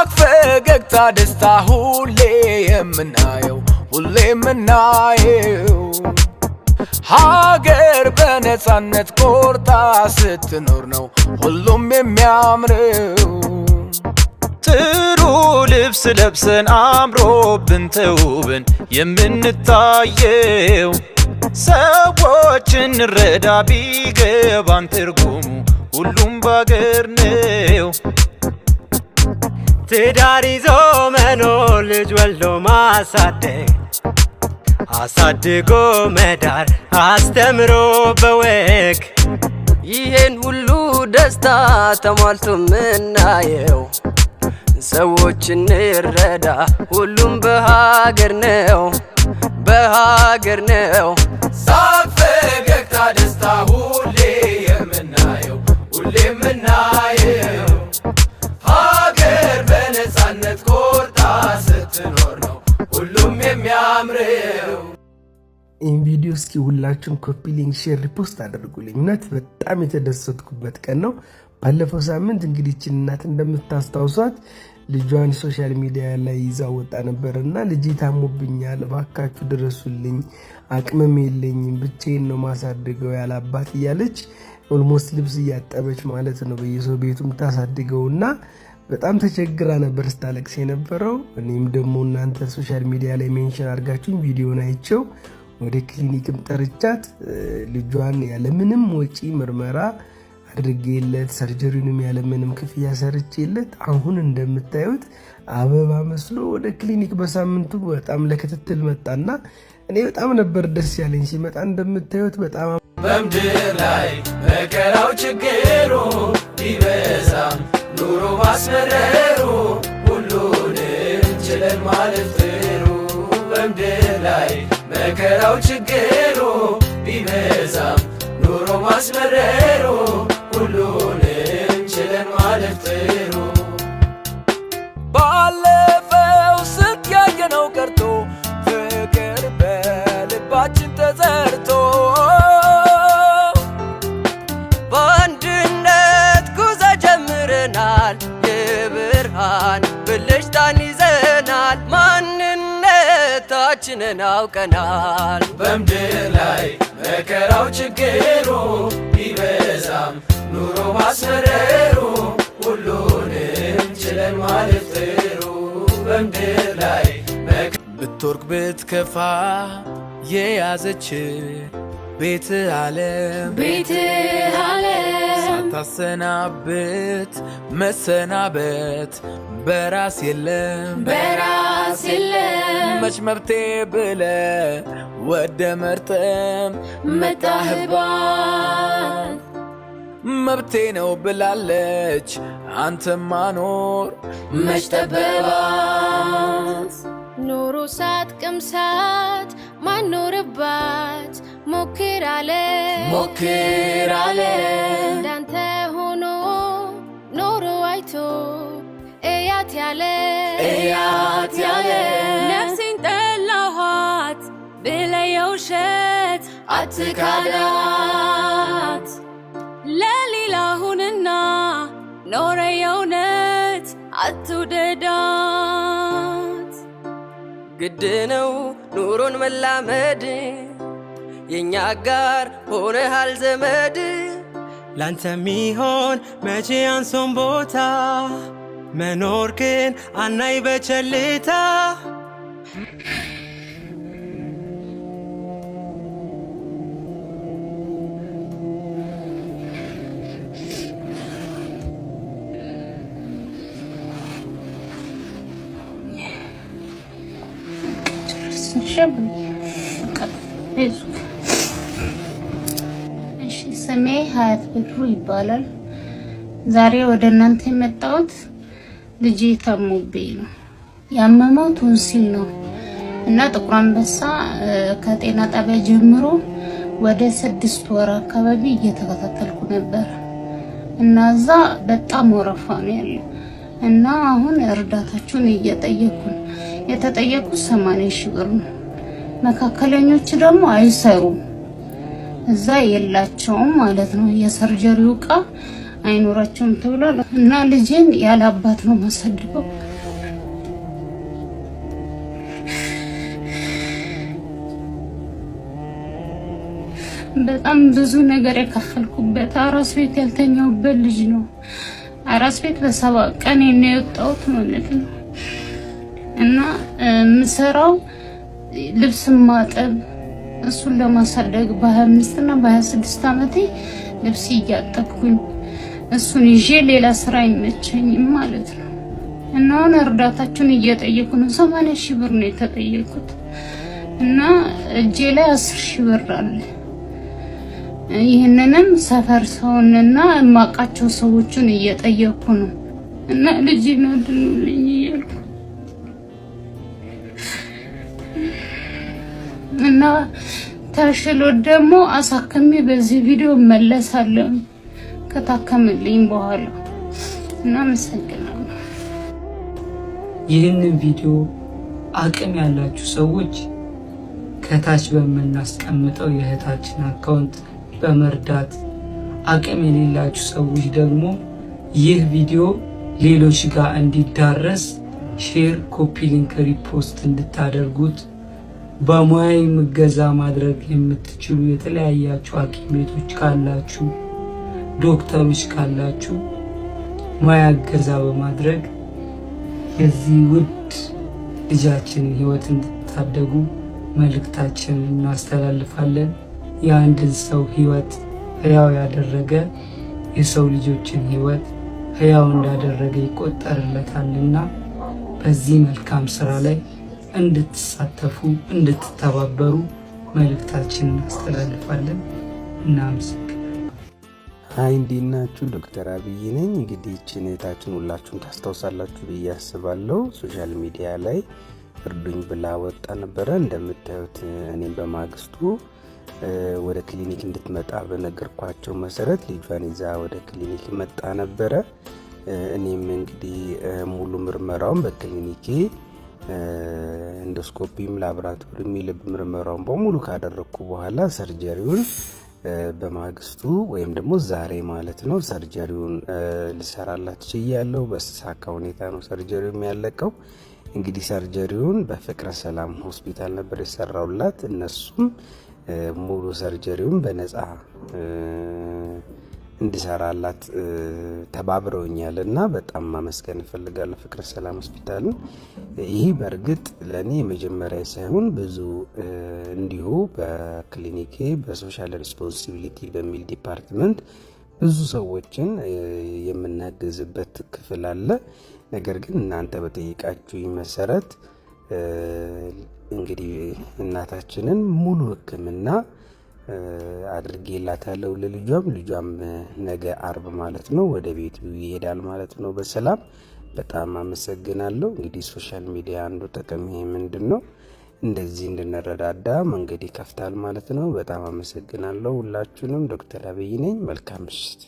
ሳቅ ፈገግታ ደስታ ሁሌ የምናየው ሀገር በነፃነት ቆርጣ ስትኖር ነው ሁሉም የሚያምረው ጥሩ ልብስ ለብሰን አምሮብን ተውበን የምንታየው ሰዎችን እንረዳ ቢገባን ትርጉሙ ሁሉም ባገር ነው ትዳር ይዞ መኖር ልጅ ወልዶ ማሳደግ አሳድጎ መዳር አስተምሮ በወግ ይሄን ሁሉ ደስታ ተሟልቶ ምናየው ሰዎች እንረዳ ሁሉም በሀገር ነው ሳቅ ፈገግታ ደስታ ሁሌ የምናየው ሀገር በነፃነት ቆርጣ ስትኖር ነው ሁሉም የሚያምረው ይህን ቪዲዮ እስኪ ሁላችሁም ኮፒ ሊንክ ሼር ሪፖስት አድርጉልኝ እውነት በጣም የተደሰትኩበት ቀን ነው ባለፈው ሳምንት እንግዲህ እናት እንደምታስታውሷት ልጇን ሶሻል ሚዲያ ላይ ይዛው ወጣ ነበርና ልጅ ታሞብኛል ባካችሁ ድረሱልኝ አቅምም የለኝም ብቻዬን ነው ማሳድገው ያላባት እያለች ኦልሞስት ልብስ እያጠበች ማለት ነው በየሰው ቤቱም ታሳድገውና በጣም ተቸግራ ነበር ስታለቅስ የነበረው እኔም ደግሞ እናንተ ሶሻል ሚዲያ ላይ ሜንሽን አድርጋችሁኝ ቪዲዮን አይቼው ወደ ክሊኒክም ጠርቻት ልጇን ያለምንም ወጪ ምርመራ አድርጌለት ሰርጀሪንም ያለምንም ክፍያ ሰርቼለት አሁን እንደምታዩት አበባ መስሎ ወደ ክሊኒክ በሳምንቱ በጣም ለክትትል መጣና እኔ በጣም ነበር ደስ ያለኝ ሲመጣ እንደምታዩት በጣም በምድር ላይ መከራው ችግሩ ቢበዛም ኑሮ ማስመረሩ ሁሉንም ችለን ማለፍ ጥሩ በምድር ላይ መከራው ችግሩ ቢበዛም ኑሮ ማስመረሩ ሁሉንም ችለን ማለፍ ጥሩ ባለፈው ስንት ያየነው ቀርቶ ፍቅር በልባችን ተዘርቶ በአንድነት ጉዞ ጀምረናል የብርሃን ብልጭታን ይዘናል ማንነታችንን አውቀናል በምድር ላይ መከራው ችግሩ ቢበዛም ኑሮ ማስመረሩ ሁሉንም ችለን ማለፍ ጥሩ በምድር ላይ ብትወርቅ ብትከፋ የያዘች ቤት ዓለም ሳታሰናብት መሰናበት በራስ የለም መች መብቴ ብለ ወደ መርጠም መጣህባት መብቴ ነው ብላለች አንተም ማኖር መች ጠበባት ኑሮ ሳትቀምሳት ማኖርባት ሞክር አለ እንዳንተ ሆኖ ኖሮ አይቶ እያት ያለ ነፍሴን ጠላኋት ብለህ የውሸት አትካዳት ለሌላ ሁንና ኖረ የእውነት አትውደዳት ግድ ነው ኑሮን መላመድ የኛ ጋር ሆነሃል ዘመድ ላንተ ሚሆን መቼ አንሶን ቦታ መኖር ግን አናይ በቸልታ ስሜ ሀያት ብሩ ይባላል። ዛሬ ወደ እናንተ የመጣሁት ልጄ ታሞብኝ ነው። ያመመው ቶንሲል ነው እና ጥቁር አንበሳ ከጤና ጣቢያ ጀምሮ ወደ 6 ወር አካባቢ እየተከታተልኩ ነበር እና እዛ በጣም ወረፋ ነው ያለው እና አሁን እርዳታችሁን እየጠየኩ ነው። የተጠየቁት 80,000 ብር ነው። መካከለኞች ደግሞ አይሰሩም እዛ የላቸውም ማለት ነው። የሰርጀሪው ዕቃ አይኖራቸውም ተብሏል እና ልጄን ያለ አባት ነው ማሳድገው በጣም ብዙ ነገር የከፈልኩበት አራስ ቤት ያልተኛውበት ልጅ ነው። አራስ ቤት በ7 ቀን ነው የወጣሁት ማለት ነው። እና ምሰራው ልብስ ማጠብ እሱን ለማሳደግ በ25 እና በ26 ዓመቴ ልብስ እያጠብኩኝ እሱን ይዤ ሌላ ስራ አይመቸኝም ማለት ነው። እና አሁን እርዳታችሁን እየጠየቁ ነው። 80 ሺህ ብር ነው የተጠየቁት እና እጄ ላይ 10 ሺህ ብር አለ። ይህንንም ሰፈር ሰውንና የማውቃቸው ሰዎችን እየጠየቁ ነው እና ልጄን አድኑልኝ እያልኩ እና ተሽሎት ደግሞ አሳክሜ በዚህ ቪዲዮ መለሳለሁ ከታከምልኝ በኋላ እና መሰግናለሁ። ይህንን ቪዲዮ አቅም ያላችሁ ሰዎች ከታች በምናስቀምጠው የእህታችን አካውንት በመርዳት አቅም የሌላችሁ ሰዎች ደግሞ ይህ ቪዲዮ ሌሎች ጋር እንዲዳረስ ሼር፣ ኮፒ ሊንክ፣ ሪፖስት እንድታደርጉት በሙያዊ ምገዛ ማድረግ የምትችሉ የተለያያችሁ ሐኪም ቤቶች ካላችሁ፣ ዶክተሮች ካላችሁ ሙያ እገዛ በማድረግ የዚህ ውድ ልጃችን ህይወት እንድታደጉ መልእክታችንን እናስተላልፋለን። የአንድን ሰው ህይወት ህያው ያደረገ የሰው ልጆችን ህይወት ህያው እንዳደረገ ይቆጠርለታልና በዚህ መልካም ስራ ላይ እንድትሳተፉ እንድትተባበሩ መልእክታችንን እናስተላልፋለን። እናመሰግናለን። ሀይ እንዴት ናችሁ? ዶክተር አብይ ነኝ። እንግዲህ ይህችን እህታችን ሁላችሁም ታስታውሳላችሁ ብዬ አስባለሁ። ሶሻል ሚዲያ ላይ እርዱኝ ብላ ወጣ ነበረ። እንደምታዩት እኔም በማግስቱ ወደ ክሊኒክ እንድትመጣ በነገርኳቸው መሰረት ልጇን ይዛ ወደ ክሊኒክ መጣ ነበረ። እኔም እንግዲህ ሙሉ ምርመራውን በክሊኒኬ ኢንዶስኮፒም ላብራቶሪም የልብ ምርመራውን በሙሉ ካደረግኩ በኋላ ሰርጀሪውን በማግስቱ ወይም ደግሞ ዛሬ ማለት ነው ሰርጀሪውን ልሰራላት ችያለሁ። በተሳካ ሁኔታ ነው ሰርጀሪው ያለቀው። እንግዲህ ሰርጀሪውን በፍቅረ ሰላም ሆስፒታል ነበር የሰራውላት። እነሱም ሙሉ ሰርጀሪውን በነፃ እንድሰራላት ተባብረውኛል እና በጣም ማመስገን እፈልጋለሁ ፍቅረ ሰላም ሆስፒታልን። ይህ በእርግጥ ለእኔ የመጀመሪያ ሳይሆን ብዙ እንዲሁ በክሊኒኬ በሶሻል ሪስፖንሲቢሊቲ በሚል ዲፓርትመንት ብዙ ሰዎችን የምናገዝበት ክፍል አለ። ነገር ግን እናንተ በጠየቃችሁኝ መሰረት እንግዲህ እናታችንን ሙሉ ሕክምና አድርጌላታለሁ ልጇም ነገ አርብ ማለት ነው ወደ ቤቱ ይሄዳል ማለት ነው በሰላም። በጣም አመሰግናለሁ። እንግዲህ ሶሻል ሚዲያ አንዱ ጥቅም ይሄ ምንድነው? እንደዚህ እንድንረዳዳ መንገድ ይከፍታል ማለት ነው። በጣም አመሰግናለሁ ሁላችሁንም። ዶክተር አብይ ነኝ። መልካም ምሽት።